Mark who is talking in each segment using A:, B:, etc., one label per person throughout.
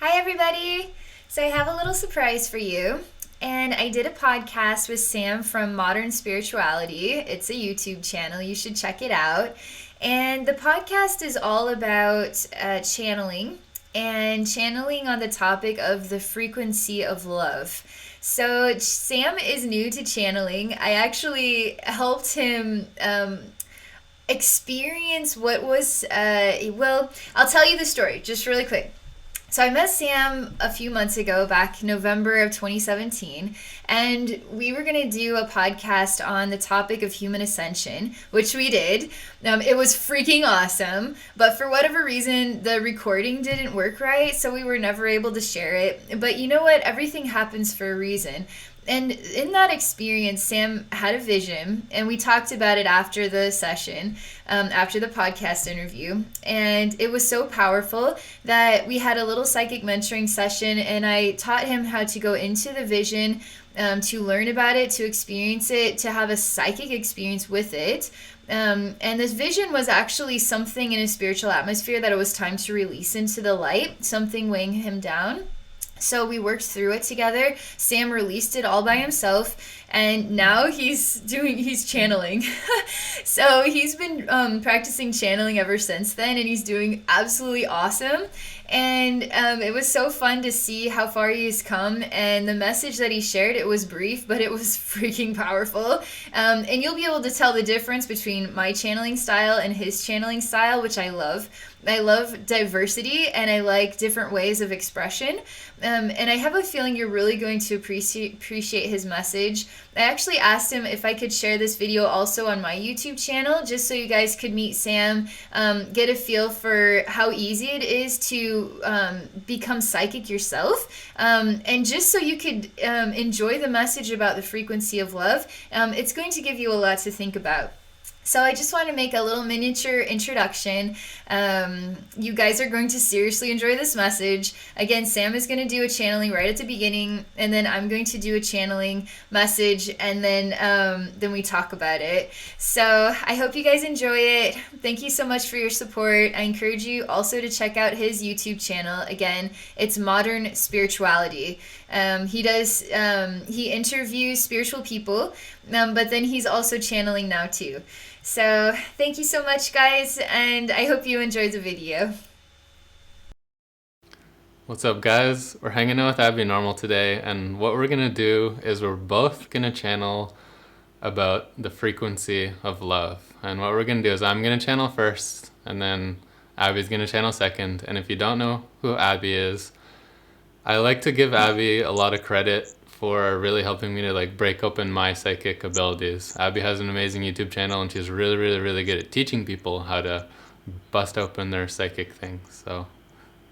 A: Hi, everybody. So, I have a little surprise for you. And I did a podcast with Sam from Modern Spirituality. It's a YouTube channel. You should check it out. And the podcast is all about channeling and channeling on the topic of the frequency of love. So, Sam is new to channeling. I actually helped him experience what was, I'll tell you the story just really quick. So I met Sam a few months ago, back November of 2017, and we were going to do a podcast on the topic of human ascension, which we did. It was freaking awesome, but for whatever reason, the recording didn't work right, so we were never able to share it. But you know what? Everything happens for a reason. And in that experience, Sam had a vision, and we talked about it after the session, after the podcast interview. And it was so powerful that we had a little psychic mentoring session, and I taught him how to go into the vision, to learn about it, to experience it, to have a psychic experience with it. And this vision was actually something in a spiritual atmosphere that it was time to release into the light, something weighing him down. So we worked through it together. Sam released it all by himself, and now he's channeling. So he's been practicing channeling ever since then, and he's doing absolutely awesome. And it was so fun to see how far he's come, and the message that he shared, it was brief, but it was freaking powerful. And you'll be able to tell the difference between my channeling style and his channeling style, which I love. I love diversity, and I like different ways of expression. And I have a feeling you're really going to appreciate his message. I actually asked him if I could share this video also on my YouTube channel, just so you guys could meet Sam, get a feel for how easy it is to become psychic yourself, and just so you could enjoy the message about the frequency of love. It's going to give you a lot to think about. So I just want to make a little miniature introduction. You guys are going to seriously enjoy this message. Again, Sam is going to do a channeling right at the beginning, and then I'm going to do a channeling message, and then we talk about it. So I hope you guys enjoy it. Thank you so much for your support. I encourage you also to check out his YouTube channel. Again, it's Modern Spirituality. He interviews spiritual people, but then he's also channeling now too. So thank you so much, guys, and I hope you enjoyed the video.
B: What's up, guys? We're hanging out with Abbey Normal today, and what we're gonna do is we're both gonna channel about the frequency of love. And what we're gonna do is I'm gonna channel first, and then Abby's gonna channel second. And if you don't know who Abbey is, I like to give Abbey a lot of credit for really helping me to break open my psychic abilities. Abbey has an amazing YouTube channel, and she's really, really, really good at teaching people how to bust open their psychic things. So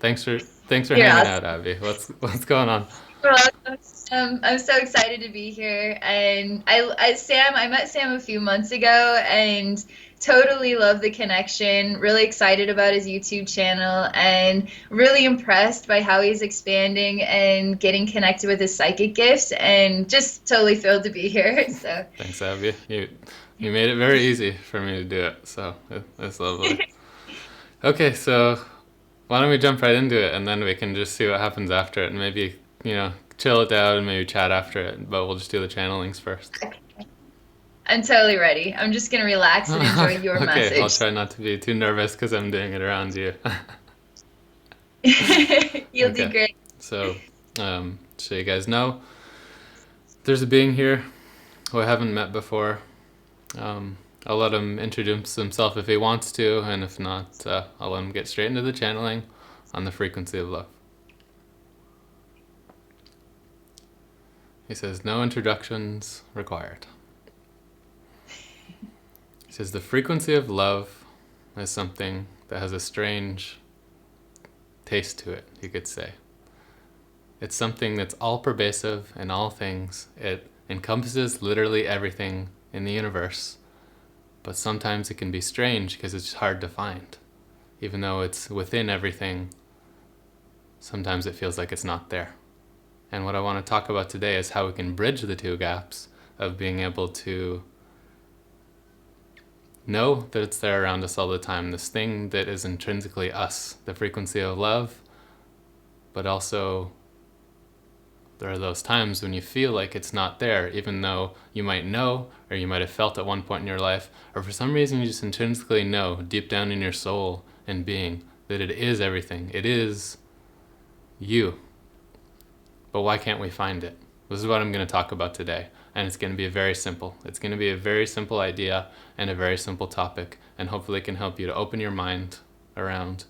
B: thanks for
A: You're
B: hanging
A: awesome.
B: out, Abbey. What's going on?
A: You're welcome. I'm so excited to be here, and I met Sam a few months ago, and totally love the connection. Really excited about his YouTube channel, and really impressed by how he's expanding and getting connected with his psychic gifts, and just totally thrilled to be here. So
B: Thanks, Abby. You made it very easy for me to do it, so that's lovely. Okay, so why don't we jump right into it, and then we can just see what happens after it, and maybe chill it out and maybe chat after it. But we'll just do the channelings first.
A: I'm totally ready. I'm just gonna relax and enjoy your
B: Okay, I'll
A: message.
B: try not to be too nervous because I'm doing it around you.
A: You'll do
B: Okay,
A: great.
B: so so you guys know, there's a being here who I haven't met before. I'll let him introduce himself if he wants to, and if not, I'll let him get straight into the channeling on the frequency of love. He says, no introductions required. He says, the frequency of love is something that has a strange taste to it, you could say. It's something that's all pervasive in all things. It encompasses literally everything in the universe. But sometimes it can be strange because it's hard to find. Even though it's within everything, sometimes it feels like it's not there. And what I want to talk about today is how we can bridge the two gaps of being able to know that it's there around us all the time, this thing that is intrinsically us, the frequency of love, but also there are those times when you feel like it's not there, even though you might know, or you might have felt at one point in your life, or for some reason you just intrinsically know deep down in your soul and being that it is everything. It is you. But why can't we find it? This is what I'm going to talk about today. And it's going to be very simple. It's going to be a very simple idea and a very simple topic. And hopefully it can help you to open your mind around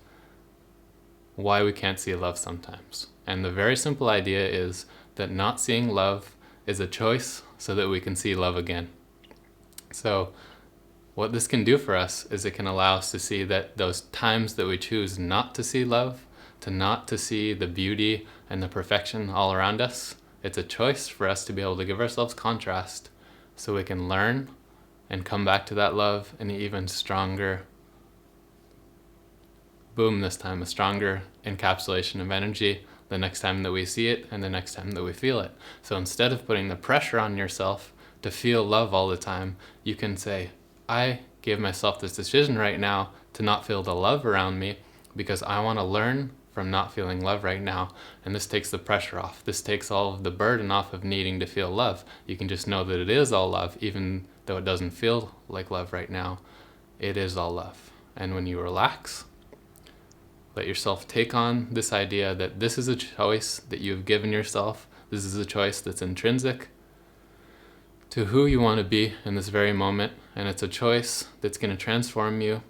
B: why we can't see love sometimes. And the very simple idea is that not seeing love is a choice so that we can see love again. So what this can do for us is it can allow us to see that those times that we choose not to see love, not to see the beauty and the perfection all around us, it's a choice for us to be able to give ourselves contrast so we can learn and come back to that love in an even stronger boom this time, a stronger encapsulation of energy the next time that we see it and the next time that we feel it. So instead of putting the pressure on yourself to feel love all the time, you can say, I gave myself this decision right now to not feel the love around me because I want to learn from not feeling love right now. And this takes the pressure off. This takes all of the burden off of needing to feel love. You can just know that it is all love, even though it doesn't feel like love right now. It is all love. And when you relax, let yourself take on this idea that this is a choice that you've given yourself. This is a choice that's intrinsic to who you want to be in this very moment. And it's a choice that's going to transform you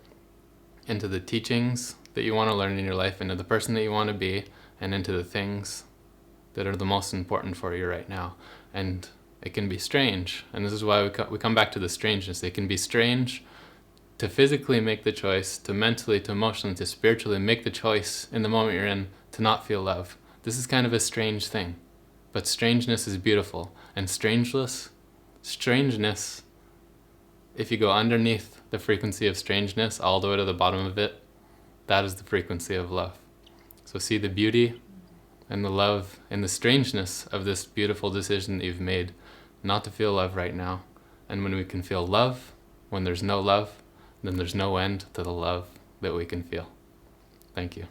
B: into the teachings that you want to learn in your life, into the person that you want to be, and into the things that are the most important for you right now. And it can be strange. And this is why we come back to the strangeness. It can be strange to physically make the choice, to mentally, to emotionally, to spiritually make the choice in the moment you're in to not feel love. This is kind of a strange thing. But strangeness is beautiful. And strangeness, if you go underneath the frequency of strangeness, all the way to the bottom of it, that is the frequency of love. So see the beauty and the love and the strangeness of this beautiful decision that you've made not to feel love right now. And when we can feel love, when there's no love, then there's no end to the love that we can feel. Thank you.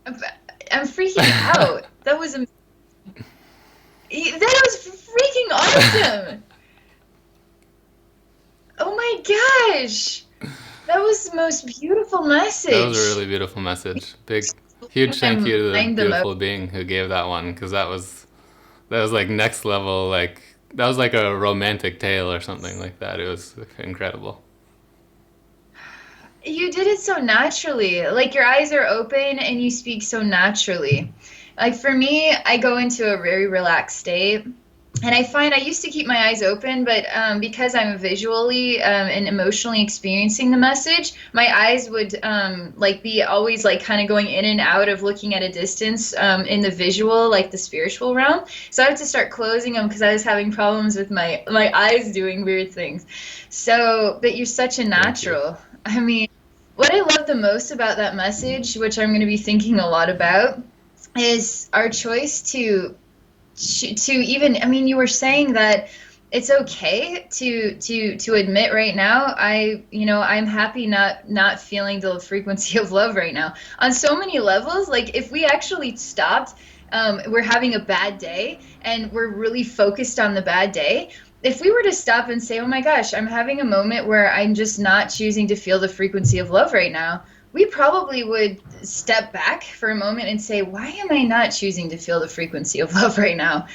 A: I'm freaking out. That was freaking awesome. Oh my gosh. That was the most beautiful message.
B: That was a really beautiful message. Huge thank you to the beautiful being who gave that one, because that was like next level, like that was like a romantic tale or something like that. It was incredible.
A: You did it so naturally. Like your eyes are open and you speak so naturally. Like for me, I go into a very relaxed state. And I find I used to keep my eyes open, but because I'm visually and emotionally experiencing the message, my eyes would like be always like kind of going in and out of looking at a distance in the visual, like the spiritual realm. So I have to start closing them because I was having problems with my eyes doing weird things. So, but you're such a natural. I mean, what I love the most about that message, which I'm going to be thinking a lot about, is our choice to even, I mean, you were saying that it's okay to admit right now, I'm happy not feeling the frequency of love right now on so many levels. Like if we actually stopped, we're having a bad day and we're really focused on the bad day. If we were to stop and say, oh my gosh, I'm having a moment where I'm just not choosing to feel the frequency of love right now, we probably would step back for a moment and say, why am I not choosing to feel the frequency of love right now?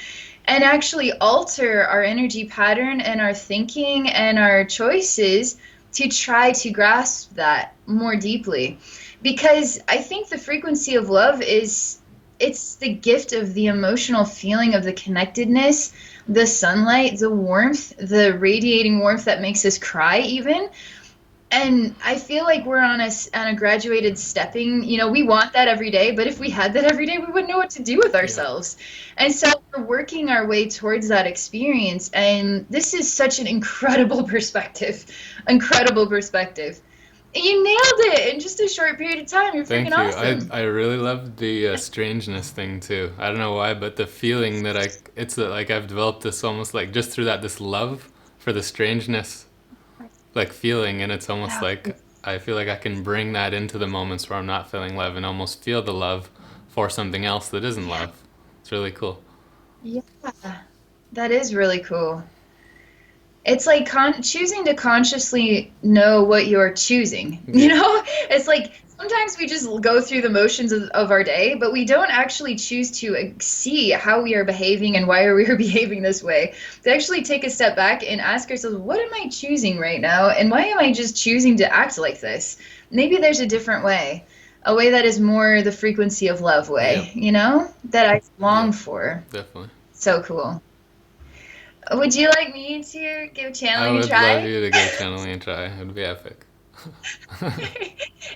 A: And actually alter our energy pattern and our thinking and our choices to try to grasp that more deeply. Because I think the frequency of love it's the gift of the emotional feeling of the connectedness, the sunlight, the warmth, the radiating warmth that makes us cry even. And I feel like we're on a graduated stepping, we want that every day, but if we had that every day, we wouldn't know what to do with ourselves. And so we're working our way towards that experience. And this is such an incredible perspective. You nailed it in just a short period of time. You're freaking awesome.
B: I really love the strangeness thing too. I don't know why, but the feeling that like I've developed this almost like just through that, this love for the strangeness, like feeling, and it's almost like I feel like I can bring that into the moments where I'm not feeling love and almost feel the love for something else that isn't
A: Yeah.
B: love. It's really cool.
A: Yeah. That is really cool. It's like choosing to consciously know what you're choosing. You
B: Yeah.
A: know, it's like sometimes we just go through the motions of our day, but we don't actually choose to see how we are behaving and why are we are behaving this way. To actually take a step back and ask ourselves, what am I choosing right now? And why am I just choosing to act like this? Maybe there's a different way, a way that is more the frequency of love
B: Yep.
A: way, that I long
B: Yep.
A: for.
B: Definitely.
A: So cool. Would you like me to give
B: I
A: channeling a
B: would love
A: try?
B: you to give channeling a try. It would be epic.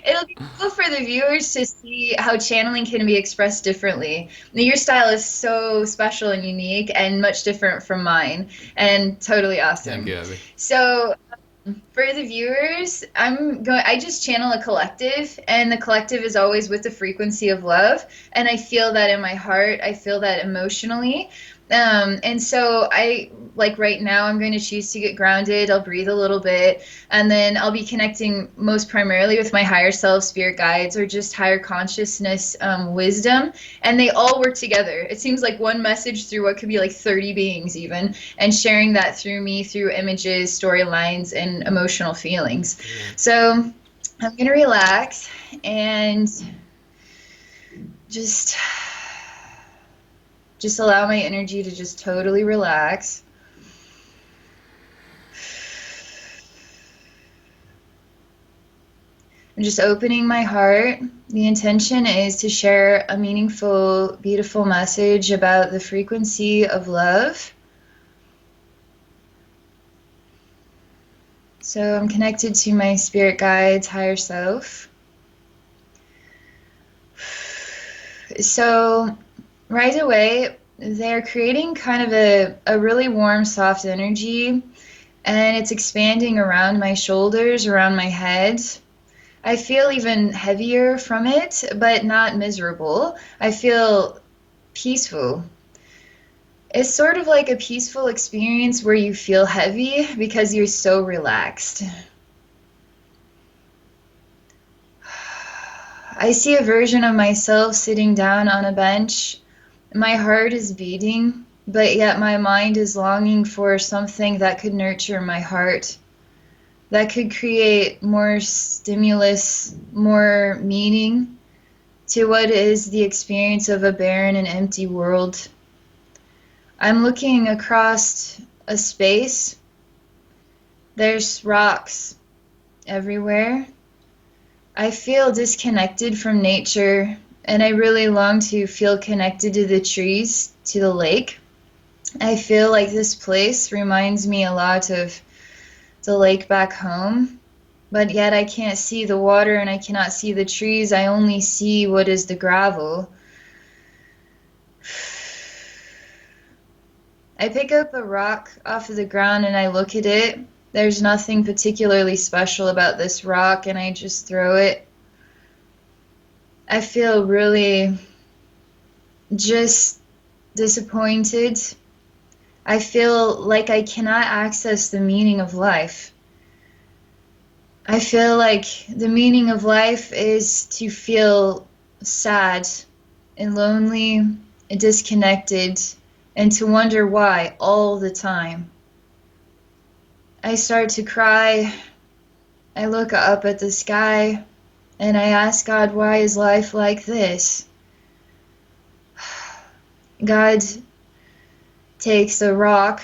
A: It'll be cool for the viewers to see how channeling can be expressed differently. Now, your style is so special and unique and much different from mine, and totally
B: Thank
A: awesome.
B: you, Abby.
A: So, for the viewers, I just channel a collective, and the collective is always with the frequency of love, and I feel that in my heart, I feel that emotionally. And so like right now, I'm going to choose to get grounded. I'll breathe a little bit, and then I'll be connecting most primarily with my higher self, spirit guides, or just higher consciousness, wisdom. And they all work together. It seems like one message through what could be like 30 beings, even, and sharing that through me, through images, storylines, and emotional feelings.
B: Brilliant.
A: So I'm going to relax and just allow my energy to just totally relax. I'm just opening my heart. The intention is to share a meaningful, beautiful message about the frequency of love. So I'm connected to my spirit guides, higher self. So right away, they're creating kind of a really warm, soft energy, and it's expanding around my shoulders, around my head. I feel even heavier from it, but not miserable. I feel peaceful. It's sort of like a peaceful experience where you feel heavy because you're so relaxed. I see a version of myself sitting down on a bench. My heart is beating, but yet my mind is longing for something that could nurture my heart, that could create more stimulus, more meaning to what is the experience of a barren and empty world. I'm looking across a space. There's rocks everywhere. I feel disconnected from nature, and I really long to feel connected to the trees, to the lake. I feel like this place reminds me a lot of the lake back home, but yet I can't see the water and I cannot see the trees. I only see what is the gravel. I pick up a rock off of the ground and I look at it. There's nothing particularly special about this rock, and I just throw it. I feel really just disappointed. I feel like I cannot access the meaning of life. I feel like the meaning of life is to feel sad and lonely and disconnected and to wonder why all the time. I start to cry. I look up at the sky and I ask God, why is life like this? God takes a rock,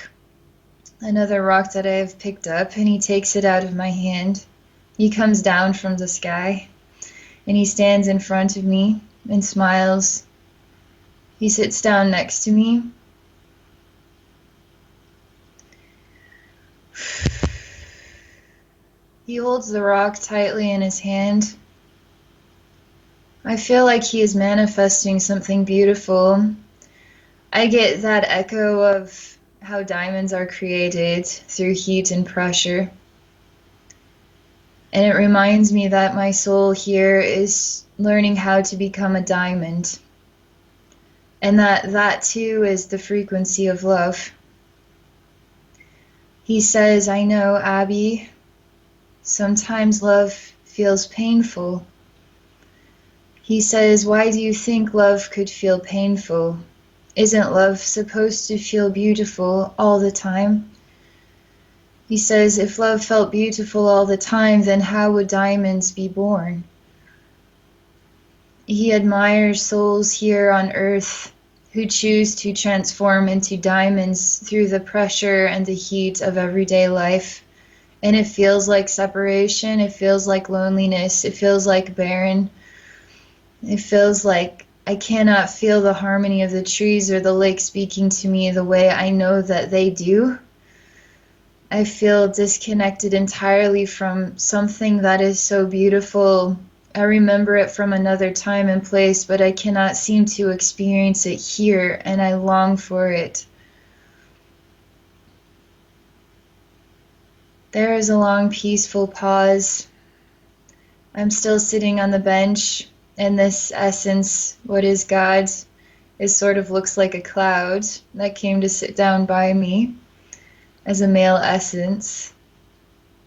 A: another rock that I have picked up, and he takes it out of my hand. He comes down from the sky and he stands in front of me and smiles. He sits down next to me. He holds the rock tightly in his hand. I feel like he is manifesting something beautiful. I get that echo of how diamonds are created through heat and pressure. And it reminds me that my soul here is learning how to become a diamond. And that too is the frequency of love. He says, I know, Abby, sometimes love feels painful. He says, why do you think love could feel painful? Isn't love supposed to feel beautiful all the time? He says, if love felt beautiful all the time, then how would diamonds be born? He admires souls here on earth who choose to transform into diamonds through the pressure and the heat of everyday life. And it feels like separation, it feels like loneliness, it feels like barren. It feels like I cannot feel the harmony of the trees or the lake speaking to me the way I know that they do. I feel disconnected entirely from something that is so beautiful. I remember it from another time and place, but I cannot seem to experience it here, and I long for it. There is a long, peaceful pause. I'm still sitting on the bench, and this essence, what is God, sort of looks like a cloud that came to sit down by me as a male essence.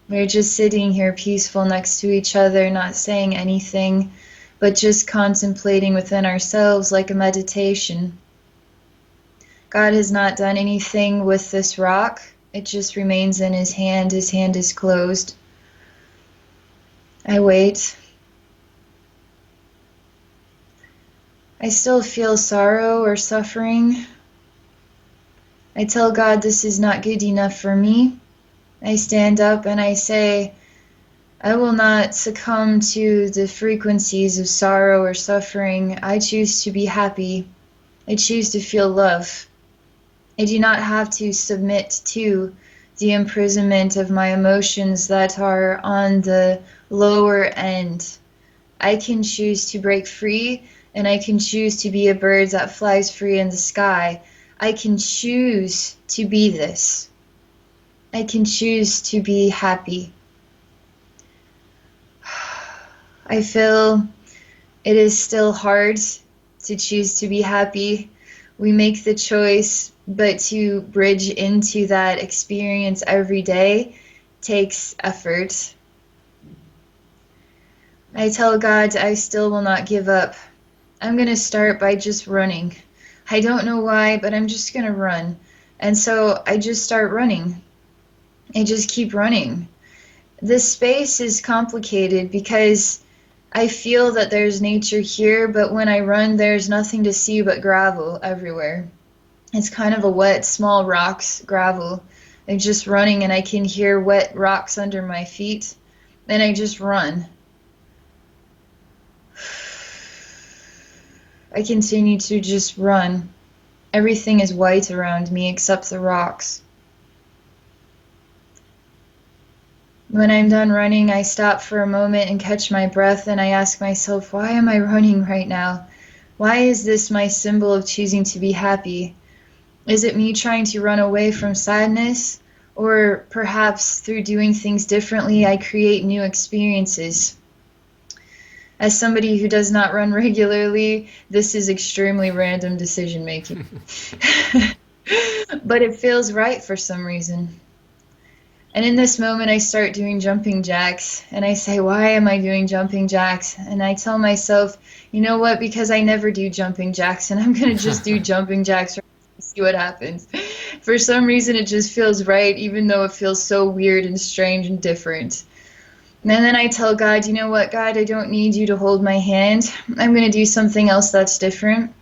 A: We're just sitting here peaceful next to each other, not saying anything, but just contemplating within ourselves like a meditation. God has not done anything with this rock. It just remains in his hand. His hand is closed. I wait. I still feel sorrow or suffering. I tell God this is not good enough for me. I stand up and I say, I will not succumb to the frequencies of sorrow or suffering. I choose to be happy. I choose to feel love. I do not have to submit to the imprisonment of my emotions that are on the lower end. I can choose to break free, and I can choose to be a bird that flies free in the sky. I can choose to be this. I can choose to be happy. I feel it is still hard to choose to be happy. We make the choice, but to bridge into that experience every day takes effort. I tell God I still will not give up. I'm going to start by just running. I don't know why, but I'm just going to run. And so I just start running. I just keep running. This space is complicated because I feel that there's nature here, but when I run, there's nothing to see but gravel everywhere. It's kind of a wet, small rocks, gravel. I'm just running and I can hear wet rocks under my feet. And I just run. I continue to just run. Everything is white around me except the rocks. When I'm done running, I stop for a moment and catch my breath, and I ask myself, why am I running right now? Why is this my symbol of choosing to be happy? Is it me trying to run away from sadness? Or perhaps through doing things differently, I create new experiences? As somebody who does not run regularly, this is extremely random decision making. But it feels right for some reason. And in this moment, I start doing jumping jacks, and I say, why am I doing jumping jacks? And I tell myself, you know what, because I never do jumping jacks, and I'm going to just do jumping jacks to see what happens. For some reason, it just feels right, even though it feels so weird and strange and different. And then I tell God, you know what, God, I don't need you to hold my hand. I'm going to do something else that's different.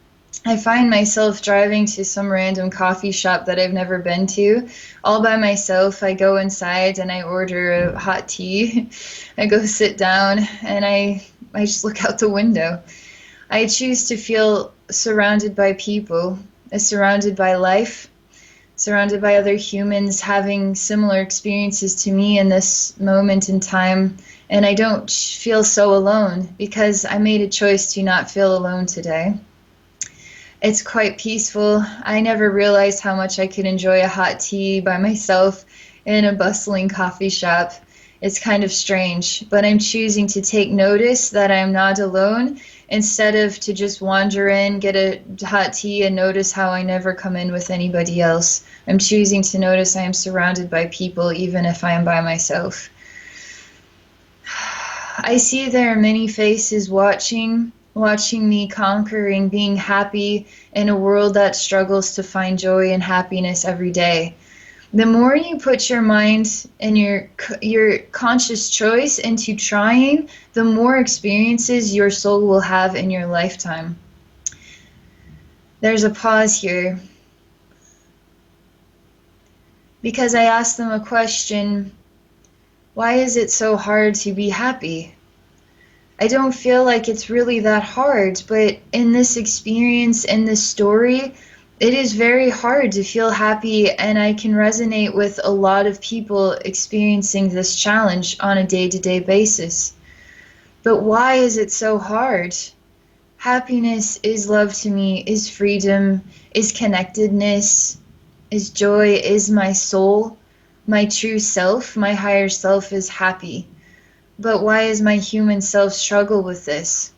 A: I find myself driving to some random coffee shop that I've never been to, all by myself. I go inside and I order a hot tea. I go sit down and I just look out the window. I choose to feel surrounded by people, surrounded by life, surrounded by other humans having similar experiences to me in this moment in time. And I don't feel so alone because I made a choice to not feel alone today. It's quite peaceful. I never realized how much I could enjoy a hot tea by myself in a bustling coffee shop. It's kind of strange, but I'm choosing to take notice that I'm not alone instead of to just wander in, get a hot tea, and notice how I never come in with anybody else. I'm choosing to notice I am surrounded by people even if I am by myself. I see there are many faces watching me conquering, being happy in a world that struggles to find joy and happiness every day. The more you put your mind and your conscious choice into trying, the more experiences your soul will have in your lifetime. There's a pause here because I asked them a question. Why is it so hard to be happy? I don't feel like it's really that hard, but in this experience, in this story, it is very hard to feel happy, and I can resonate with a lot of people experiencing this challenge on a day-to-day basis. But why is it so hard? Happiness is love to me, is freedom, is connectedness, is joy, is my soul, my true self, my higher self is happy. But why does my human self struggle with this?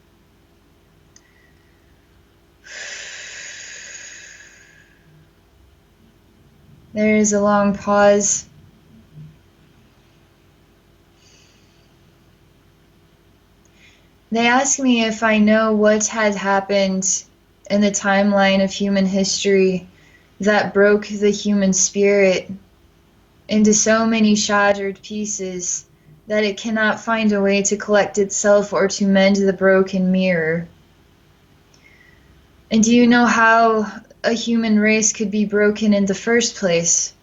A: There is a long pause. They ask me if I know what had happened in the timeline of human history that broke the human spirit into so many shattered pieces that it cannot find a way to collect itself or to mend the broken mirror. And do you know how a human race could be broken in the first place?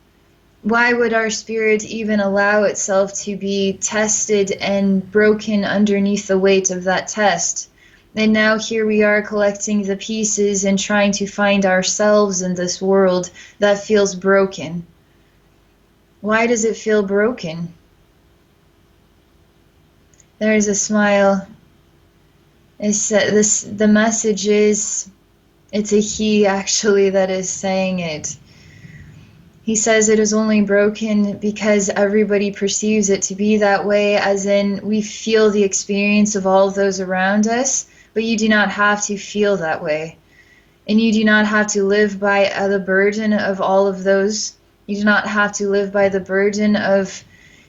A: Why would our spirit even allow itself to be tested and broken underneath the weight of that test? And now here we are collecting the pieces and trying to find ourselves in this world that feels broken. Why does it feel broken? There is a smile. The message is, it's a he actually that is saying it. He says it is only broken because everybody perceives it to be that way, as in we feel the experience of all of those around us, but you do not have to feel that way. And you do not have to live by the burden of all of those. You do not have to live by the burden of...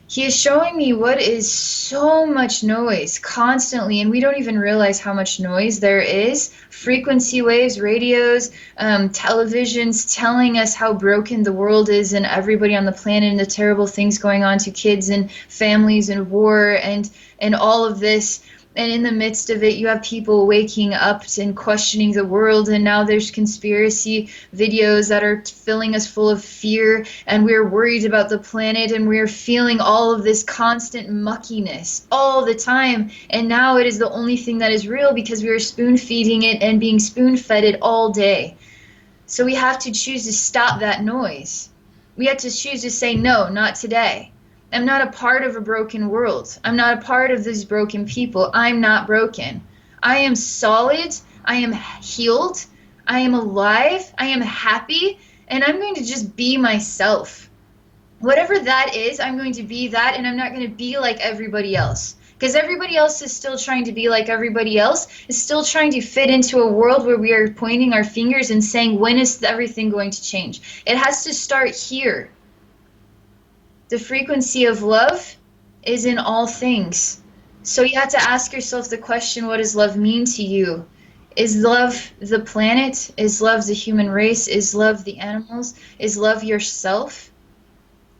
A: He is showing me what is so much noise constantly, and we don't even realize how much noise there is. Frequency waves, radios, televisions telling us how broken the world is and everybody on the planet and the terrible things going on to kids and families and war and all of this. And in the midst of it, you have people waking up and questioning the world, and now there's conspiracy videos that are filling us full of fear, and we're worried about the planet, and we're feeling all of this constant muckiness all the time. And now it is the only thing that is real because we are spoon-feeding it and being spoon-fed it all day. So we have to choose to stop that noise. We have to choose to say, no, not today. I'm not a part of a broken world. I'm not a part of these broken people. I'm not broken. I am solid. I am healed. I am alive. I am happy. And I'm going to just be myself. Whatever that is, I'm going to be that, and I'm not going to be like everybody else. Because everybody else is still trying to be like everybody else, is still trying to fit into a world where we are pointing our fingers and saying, when is everything going to change? It has to start here. The frequency of love is in all things. So you have to ask yourself the question, what does love mean to you? Is love the planet? Is love the human race? Is love the animals? Is love yourself?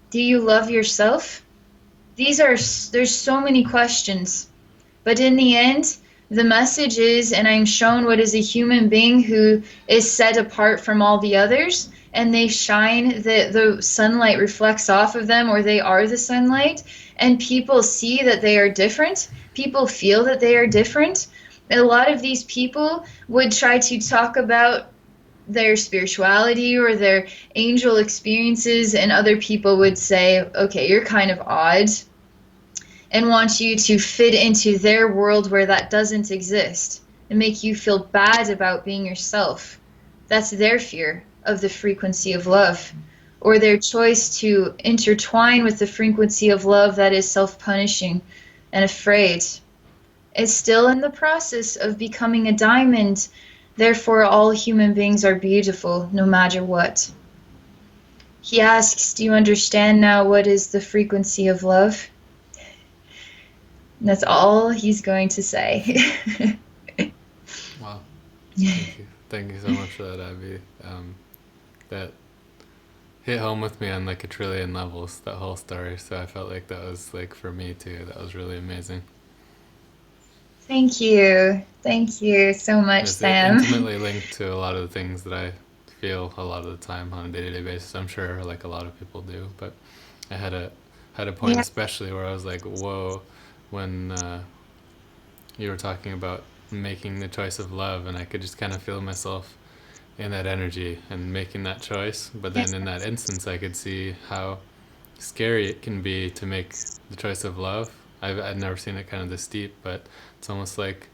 A: Do you love yourself? There's so many questions. But in the end, the message is, and I'm shown what is a human being who is set apart from all the others, and they shine, the sunlight reflects off of them, or they are the sunlight, and people see that they are different. People feel that they are different. A lot of these people would try to talk about their spirituality or their angel experiences, and other people would say, okay, you're kind of odd, and want you to fit into their world where that doesn't exist and make you feel bad about being yourself. That's their fear of the frequency of love, or their choice to intertwine with the frequency of love that is self-punishing and afraid. It's still in the process of becoming a diamond. Therefore, all human beings are beautiful, no matter what. He asks, do you understand now what is the frequency of love? That's all he's going to say.
B: Wow. Thank you. Thank you so much for that, Abby. That hit home with me on like a trillion levels, that whole story. So I felt like that was like for me too. That was really amazing.
A: Thank you. Thank you so much,
B: It's
A: Sam.
B: intimately linked to a lot of the things that I feel a lot of the time on a day-to-day basis. I'm sure like a lot of people do, but I had a point
A: Yeah.
B: especially where I was like, whoa, when you were talking about making the choice of love, and I could just kind of feel myself in that energy and making that choice. But then
A: Yes.
B: in that instance, I could see how scary it can be to make the choice of love. I'd never seen it kind of this deep, but it's almost like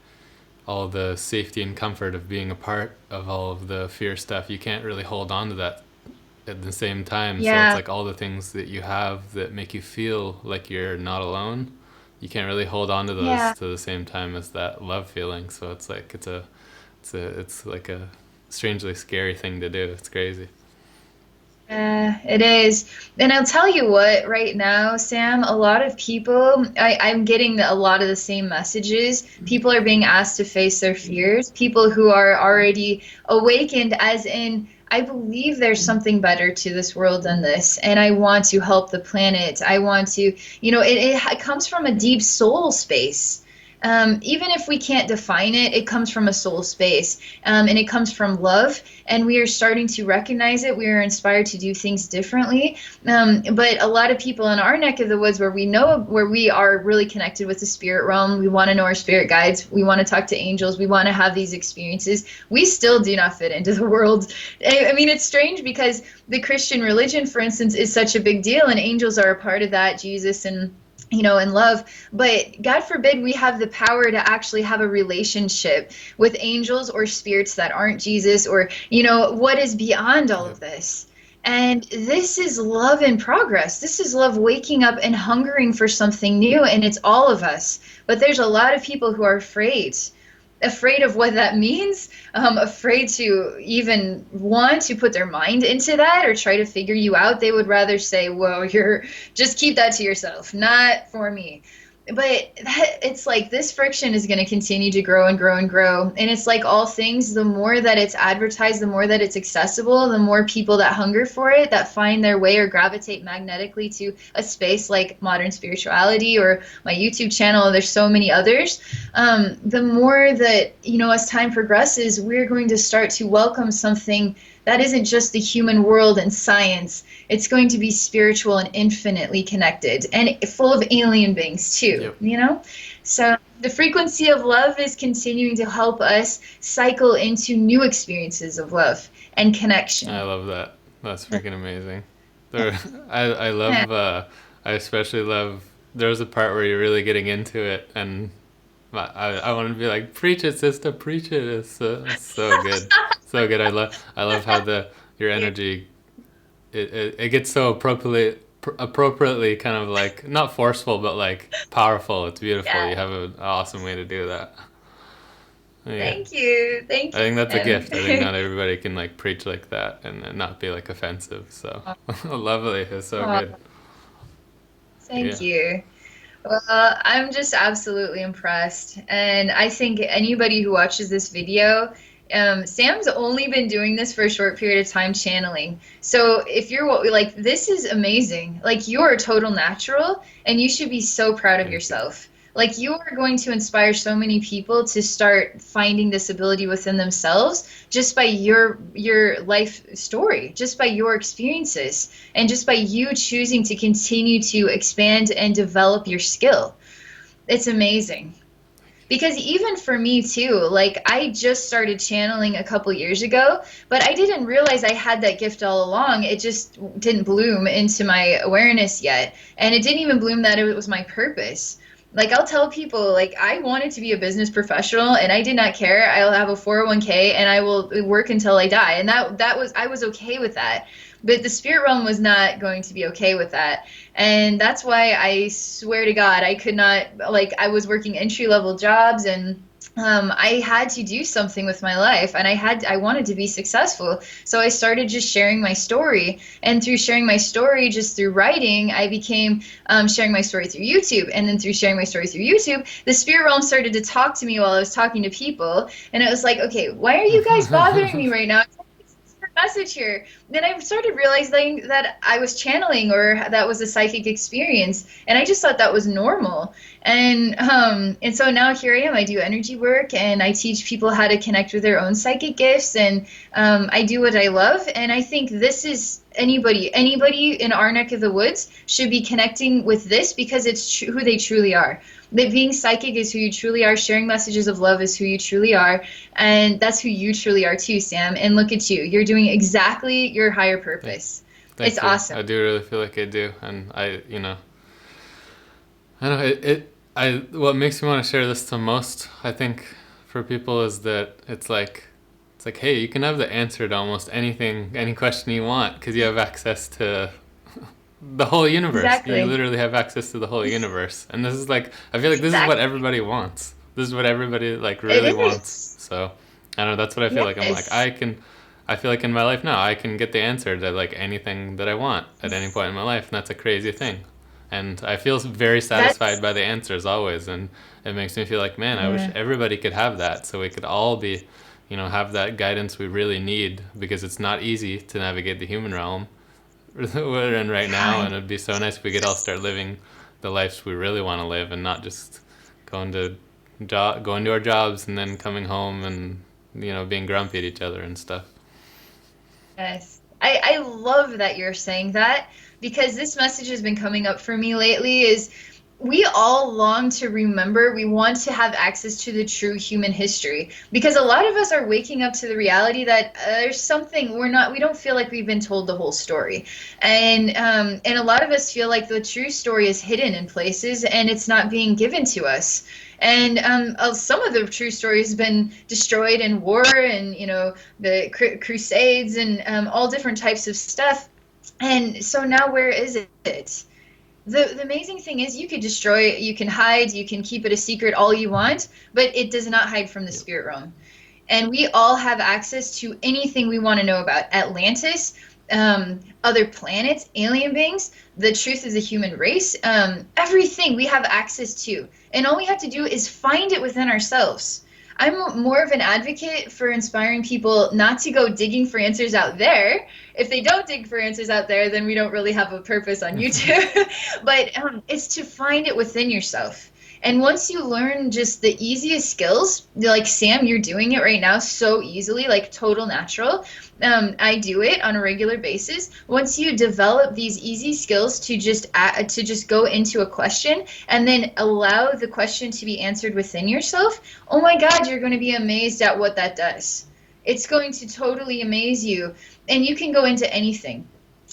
B: all the safety and comfort of being a part of all of the fear stuff. You can't really hold on to that at the same time. So it's
A: Yeah.
B: like all the things that you have that make you feel like you're not alone. You can't really hold on to those
A: Yeah.
B: to the same time as that love feeling. So it's like it's like a strangely scary thing to do. It's crazy.
A: It is. And I'll tell you what, right now, Sam, a lot of people, I'm getting a lot of the same messages. People are being asked to face their fears. People who are already awakened, as in, I believe there's something better to this world than this, and I want to help the planet. I want to, it comes from a deep soul space. Even if we can't define it, it comes from a soul space, and it comes from love, and we are starting to recognize it. We are inspired to do things differently. But a lot of people in our neck of the woods, where we are really connected with the spirit realm, we want to know our spirit guides, we want to talk to angels, we want to have these experiences. We still do not fit into the world. I mean, it's strange because the Christian religion, for instance, is such a big deal, and angels are a part of that, Jesus and and love. But God forbid we have the power to actually have a relationship with angels or spirits that aren't Jesus, or what is beyond all
B: Yep.
A: of this. And this is love in progress. This is love waking up and hungering for something new, and it's all of us. But there's a lot of people who are afraid of what that means, afraid to even want to put their mind into that or try to figure you out. They would rather say, well, you're just keep that to yourself, not for me. But it's like this friction is going to continue to grow and grow and grow. And it's like all things, the more that it's advertised, the more that it's accessible, the more people that hunger for it, that find their way or gravitate magnetically to a space like modern spirituality or my YouTube channel. There's so many others. The more that, as time progresses, we're going to start to welcome something that isn't just the human world and science. It's going to be spiritual and infinitely connected and full of alien beings
B: Yep.
A: too. So the frequency of love is continuing to help us cycle into new experiences of love and
B: I
A: connection.
B: love that. That's freaking amazing. There, I love. I especially love. There was a part where you're really getting into it, and I want to be like, preach it, sister, preach it. It's so good, so good. I love how the your energy it gets so appropriately kind of like not forceful but like powerful. It's beautiful. You
A: Yeah.
B: have an awesome way to do that. Yeah.
A: Thank you. Thank
B: I
A: you,
B: think that's a
A: Sam.
B: gift. I think not everybody can like preach like that and not be like offensive. So lovely. It's so
A: Aw,
B: good.
A: thank
B: Yeah.
A: you. Well, I'm just absolutely impressed. And I think anybody who watches this video, Sam's only been doing this for a short period of time channeling. So if you're like, this is amazing. Like, you're a total natural, and you should be so proud of
B: Thank you.
A: yourself. Like, you are going to inspire so many people to start finding this ability within themselves just by your life story, just by your experiences, and just by you choosing to continue to expand and develop your skill. It's amazing. Because even for me too, like I just started channeling a couple years ago, but I didn't realize I had that gift all along. It just didn't bloom into my awareness yet. And it didn't even bloom that it was my purpose. Like I'll tell people like I wanted to be a business professional and I did not care. I'll have a 401k and I will work until I die. And that was I was okay with that. But the spirit realm was not going to be okay with that. And that's why I swear to God, I could not, like, I was working entry level jobs and I had to do something with my life, and I wanted to be successful. So I started just sharing my story, and through sharing my story, just through writing, I became sharing my story through YouTube, and then through sharing my story through YouTube, the spirit realm started to talk to me while I was talking to people, and it was like, okay, why are you guys bothering me right now? Message here. Then I started realizing that I was channeling, or that was a psychic experience, and I just thought that was normal. And so now here I am. I do energy work, and I teach people how to connect with their own psychic gifts, and I do what I love. And I think this is anybody in our neck of the woods should be connecting with this, because it's who they truly are. That being psychic is who you truly are. Sharing messages of love is who you truly are. And that's who you truly are too, Sam. And look at you. You're doing exactly your higher purpose.
B: Thank
A: It's
B: you.
A: awesome.
B: I do really feel like I do, and I know what makes me want to share this the most, I think, for people is that it's like, hey, you can have the answer to almost anything, any question you want, because you have access to the whole universe. You
A: Exactly.
B: literally have access to the whole universe, and this is like, I feel like this is what
A: Exactly.
B: everybody wants. This is what everybody like
A: It
B: really wants.
A: is.
B: So I don't know. That's what I feel like. I'm like,
A: Yes.
B: I feel like in my life now, I can get the answer to like anything that I want at any point in my life, and that's a crazy thing. And I feel very satisfied
A: That's,
B: by the answers always, and it makes me feel like, man, I wish
A: yeah.
B: everybody could have that, so we could all be, have that guidance we really need, because it's not easy to navigate the human realm we're in right now, and
A: God.
B: it'd be so nice if we could all start living the lives we really want to live, and not just going to going to our jobs and then coming home and being grumpy at each other and stuff.
A: Yes. I love that you're saying that, because this message has been coming up for me lately is we all long to remember, we want to have access to the true human history, because a lot of us are waking up to the reality that there's something we don't feel like we've been told the whole story. And a lot of us feel like the true story is hidden in places and it's not being given to us. And some of the true story has been destroyed in war, and the crusades, and all different types of stuff. And so now where is it? The amazing thing is you could destroy it, you can hide, you can keep it a secret all you want, but it does not hide from the
B: Yep.
A: spirit realm. And we all have access to anything we want to know about Atlantis, other planets, alien beings, the truth of the human race, everything we have access to. And all we have to do is find it within ourselves. I'm more of an advocate for inspiring people not to go digging for answers out there. If they don't dig for answers out there, then we don't really have a purpose on YouTube. But it's to find it within yourself. And once you learn just the easiest skills, like Sam, you're doing it right now so easily, like total natural. I do it on a regular basis. Once you develop these easy skills to just go into a question and then allow the question to be answered within yourself, oh my God, you're going to be amazed at what that does. It's going to totally amaze you, and you can go into anything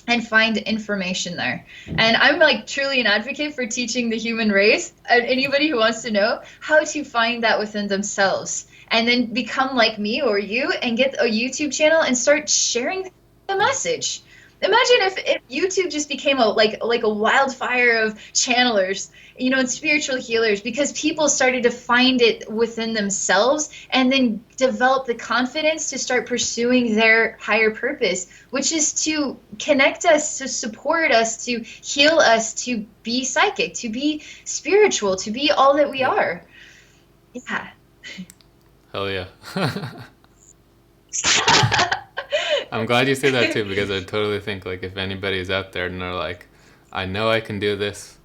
A: and find information there. And I'm like truly an advocate for teaching the human race and anybody who wants to know how to find that within themselves, and then become like me or you and get a YouTube channel and start sharing the message. Imagine if YouTube just became a wildfire of channelers, and spiritual healers, because people started to find it within themselves and then develop the confidence to start pursuing their higher purpose, which is to connect us, to support us, to heal us, to be psychic, to be spiritual, to be all that we
B: Yep.
A: are. Yeah.
B: Hell yeah. I'm glad you say that too, because I totally think like if anybody's out there and they're like, I know I can do this,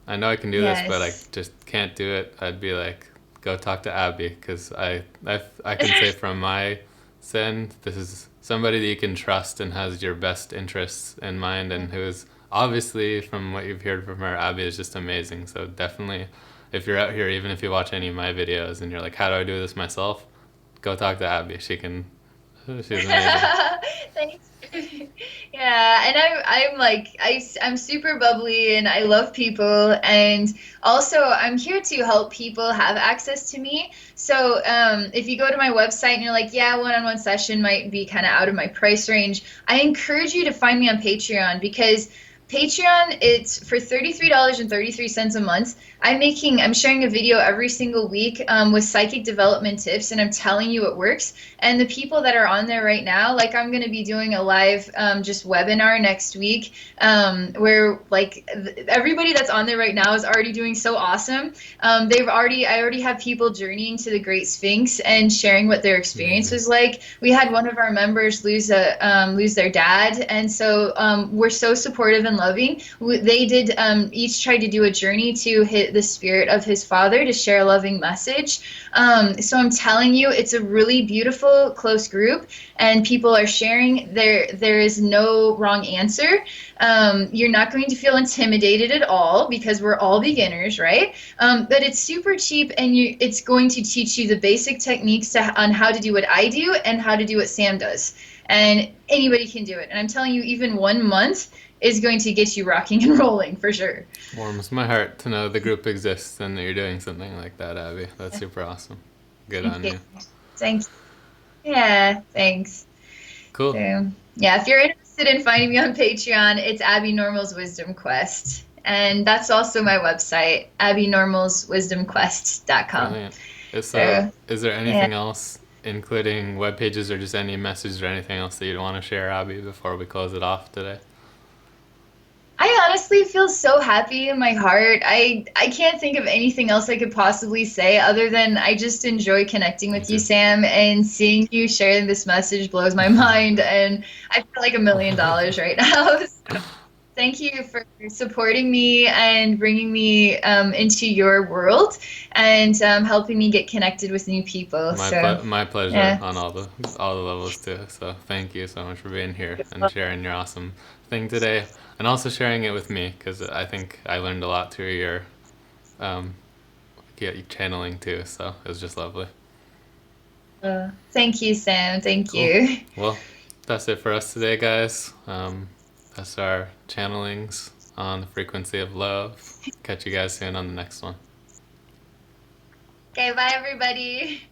B: I know I can do this, but I
A: Yes.
B: just can't do it, I'd be like, go talk to Abby, because I can say from my sin, this is somebody that you can trust and has your best interests in mind, and who is obviously, from what you've heard from her, Abby is just amazing. So definitely, if you're out here, even if you watch any of my videos and you're like, how do I do this myself? Go talk to Abby. She's amazing.
A: Thanks. Yeah, and I'm like I'm super bubbly and I love people, and also I'm here to help people have access to me. So if you go to my website and you're like, yeah, one-on-one session might be kind of out of my price range, I encourage you to find me on Patreon, because Patreon, it's for $33.33 a month. I'm sharing a video every single week with psychic development tips, and I'm telling you it works. And the people that are on there right now, like I'm going to be doing a live just webinar next week where like everybody that's on there right now is already doing so awesome. I already have people journeying to the Great Sphinx and sharing what their experience was like. We had one of our members lose their dad, and so we're so supportive and loving. They did each try to do a journey to hit the spirit of his father to share a loving message. So I'm telling you, it's a really beautiful, close group, and people are sharing. There is no wrong answer. You're not going to feel intimidated at all because we're all beginners, right? But it's super cheap, and it's going to teach you the basic techniques on how to do what I do and how to do what Sam does. And anybody can do it. And I'm telling you, even 1 month is going to get you rocking and rolling for sure.
B: Warms my heart to know the group exists and that you're doing something like that, Abby. That's super awesome. Good on you.
A: Thanks. Yeah, thanks.
B: Cool.
A: So, yeah, if you're interested in finding me on Patreon, it's Abbey Normal's Wisdom Quest. And that's also my website, abbynormalswisdomquest.com.
B: Brilliant. Is
A: So,
B: there
A: yeah.
B: anything else, including web pages or just any message or anything else that you'd want to share, Abby, before we close it off today?
A: I honestly feel so happy in my heart. I can't think of anything else I could possibly say other than I just enjoy connecting with you, Sam, and seeing you sharing this message blows my mind, and I feel like $1 million right now. So thank you for supporting me and bringing me into your world and helping me get connected with new people.
B: My pleasure
A: Yeah.
B: on all the levels too. So thank you so much for being here and sharing your awesome thing today, and also sharing it with me, because I think I learned a lot through your channeling too. So it was just lovely.
A: Thank you, Sam. Thank
B: Cool.
A: you.
B: Well, that's it for us today, guys. That's our channelings on the frequency of love. Catch you guys soon on the next one.
A: Okay, bye everybody.